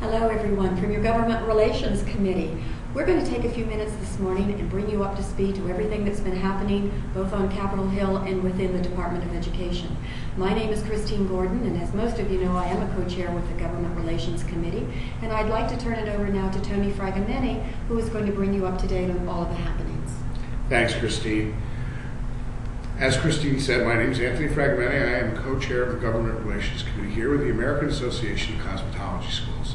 Hello everyone, from your Government Relations Committee. We're going to take a few minutes this morning and bring you up to speed to everything that's been happening both on Capitol Hill and within the Department of Education. My name is Christine Gordon, and as most of you know, I am a co-chair with the Government Relations Committee, and I'd like to turn it over now to Tony Fragomeni, who is going to bring you up to date on all of the happenings. Thanks, Christine. As Christine said, my name is Anthony Fragomeni. I am co-chair of the Government Relations Committee here with the American Association of Cosmetology Schools.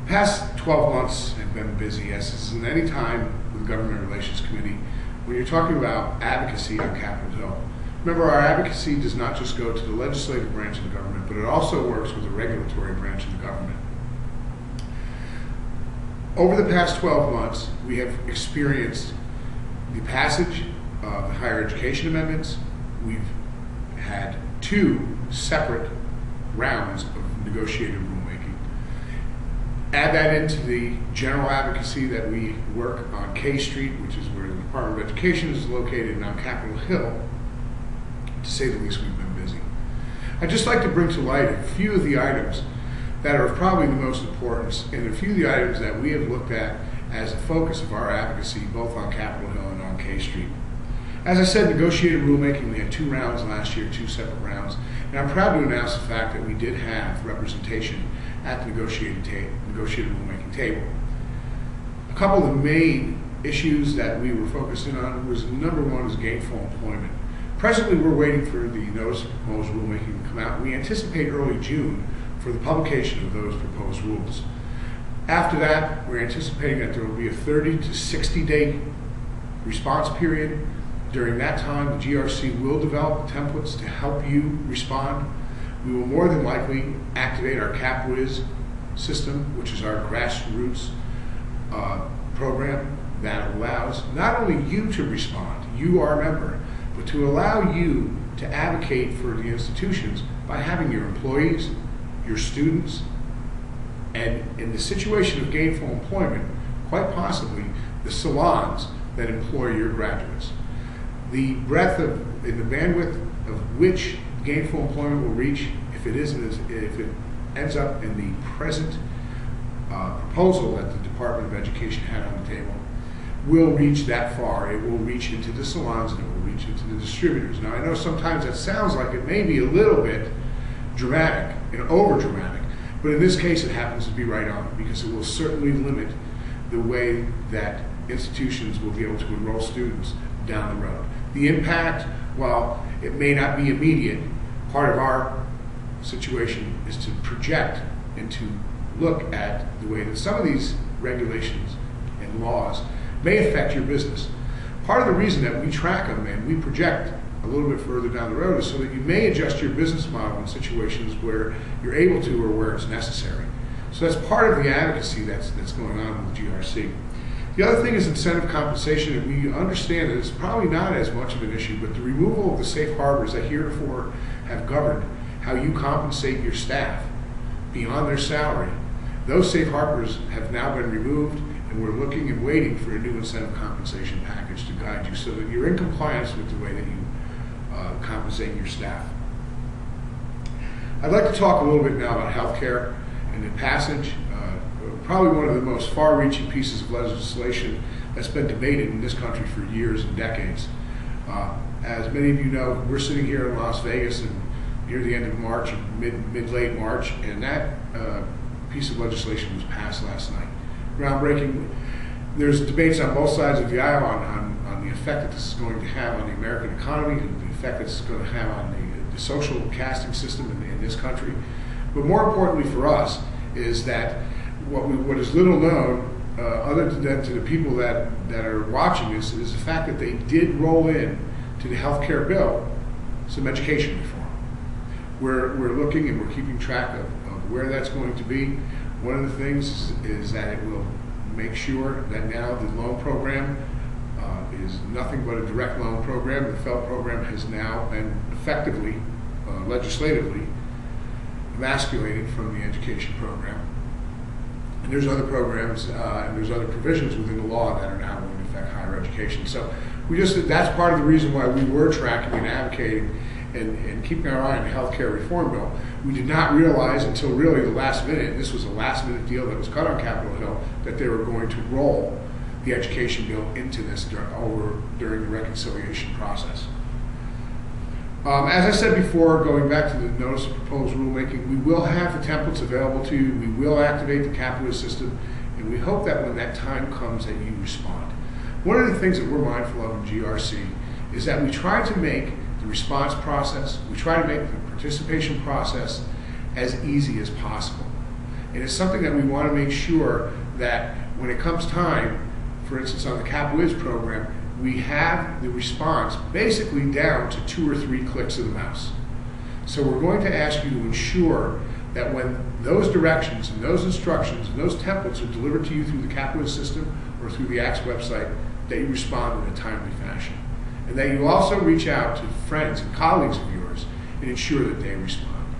The past 12 months have been busy, as is in any time with the Government Relations Committee when you're talking about advocacy on Capitol Hill. Remember, our advocacy does not just go to the legislative branch of the government, but it also works with the regulatory branch of the government. Over the past 12 months, we have experienced the passage of the higher education amendments. We've had two separate rounds of negotiated rulemaking. Add that into the general advocacy that we work on K Street, which is where the Department of Education is located, and on Capitol Hill. To say the least, we've been busy. I'd just like to bring to light a few of the items that are probably the most important, and a few of the items that we have looked at as a focus of our advocacy, both on Capitol Hill and on K Street. As I said, negotiated rulemaking, we had two rounds last year, two separate rounds, and I'm proud to announce the fact that we did have representation at the negotiated rulemaking table. A couple of the main issues that we were focusing on was, number one, is gainful employment. Presently, we're waiting for the notice of proposed rulemaking to come out. We anticipate early June for the publication of those proposed rules. After that, we're anticipating that there will be a 30 to 60 day response period. During that time, the GRC will develop templates to help you respond. We will more than likely activate our CapWiz system, which is our grassroots program that allows not only you to respond, you our member, but to allow you to advocate for the institutions by having your employees, your students, and in the situation of gainful employment, quite possibly the salons that employ your graduates. The breadth of, the bandwidth of which gainful employment will reach, if it ends up in the present proposal that the Department of Education had on the table, will reach that far. It will reach into the salons and it will reach into the distributors. Now, I know sometimes that sounds like it may be a little bit dramatic and over dramatic, but in this case it happens to be right on, because it will certainly limit the way that institutions will be able to enroll students down the road. The impact, while it may not be immediate, part of our situation is to project and to look at the way that some of these regulations and laws may affect your business. Part of the reason that we track them and we project a little bit further down the road is so that you may adjust your business model in situations where you're able to or where it's necessary. So that's part of the advocacy that's going on with GRC. The other thing is incentive compensation, and we understand that it's probably not as much of an issue, but the removal of the safe harbors that heretofore have governed how you compensate your staff beyond their salary, those safe harbors have now been removed, and we're looking and waiting for a new incentive compensation package to guide you so that you're in compliance with the way that you compensate your staff. I'd like to talk a little bit now about healthcare and the passage. Probably one of the most far-reaching pieces of legislation that's been debated in this country for years and decades. As many of you know, we're sitting here in Las Vegas and near the end of March, mid-late March, and that piece of legislation was passed last night. Groundbreaking. There's debates on both sides of the aisle on the effect that this is going to have on the American economy, and the effect that it's going to have on the social casting system in this country. But more importantly for us is that what is little known, other than to the people that are watching this, is the fact that they did roll in to the health care bill some education reform. We're looking and we're keeping track of where that's going to be. One of the things is that it will make sure that now the loan program is nothing but a direct loan program. The FFELP program has now been effectively, legislatively, emasculated from the education program. And there's other programs and there's other provisions within the law that are now going to affect higher education. So that's part of the reason why we were tracking and advocating and keeping our eye on the healthcare reform bill. We did not realize until really the last minute, and this was a last minute deal that was cut on Capitol Hill, that they were going to roll the education bill into this during the reconciliation process. As I said before, going back to the notice of proposed rulemaking, we will have the templates available to you. We will activate the capitalist system, and we hope that when that time comes that you respond. One of the things that we're mindful of in GRC is that we try to make the response process, we try to make the participation process as easy as possible. And it's something that we want to make sure that when it comes time, for instance on the CapWiz program, we have the response basically down to 2 or 3 clicks of the mouse. So we're going to ask you to ensure that when those directions and those instructions and those templates are delivered to you through the CapWiz system or through the AACS website, that you respond in a timely fashion. And that you also reach out to friends and colleagues of yours and ensure that they respond.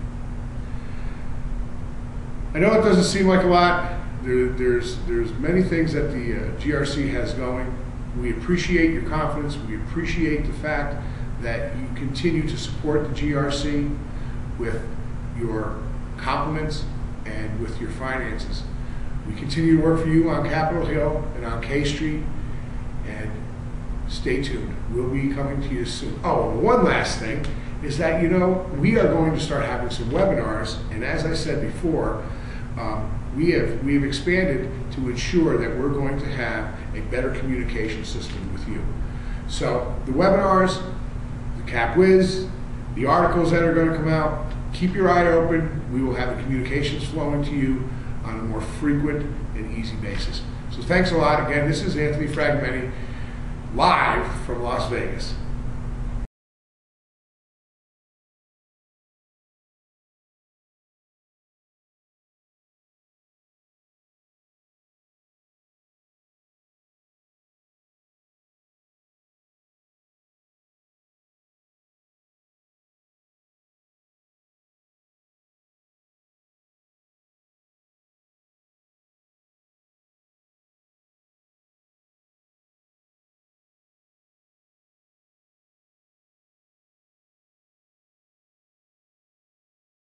I know it doesn't seem like a lot. There's many things that the GRC has going. We appreciate your confidence. We appreciate the fact that you continue to support the GRC with your compliments and with your finances. We continue to work for you on Capitol Hill and on K Street, and stay tuned. We'll be coming to you soon. Oh, and one last thing is that, we are going to start having some webinars, and as I said before, we have expanded to ensure that we're going to have a better communication system with you. So the webinars, the CapWiz, the articles that are going to come out, keep your eye open. We will have the communications flowing to you on a more frequent and easy basis. So thanks a lot. Again, this is Anthony Fragmenti, live from Las Vegas.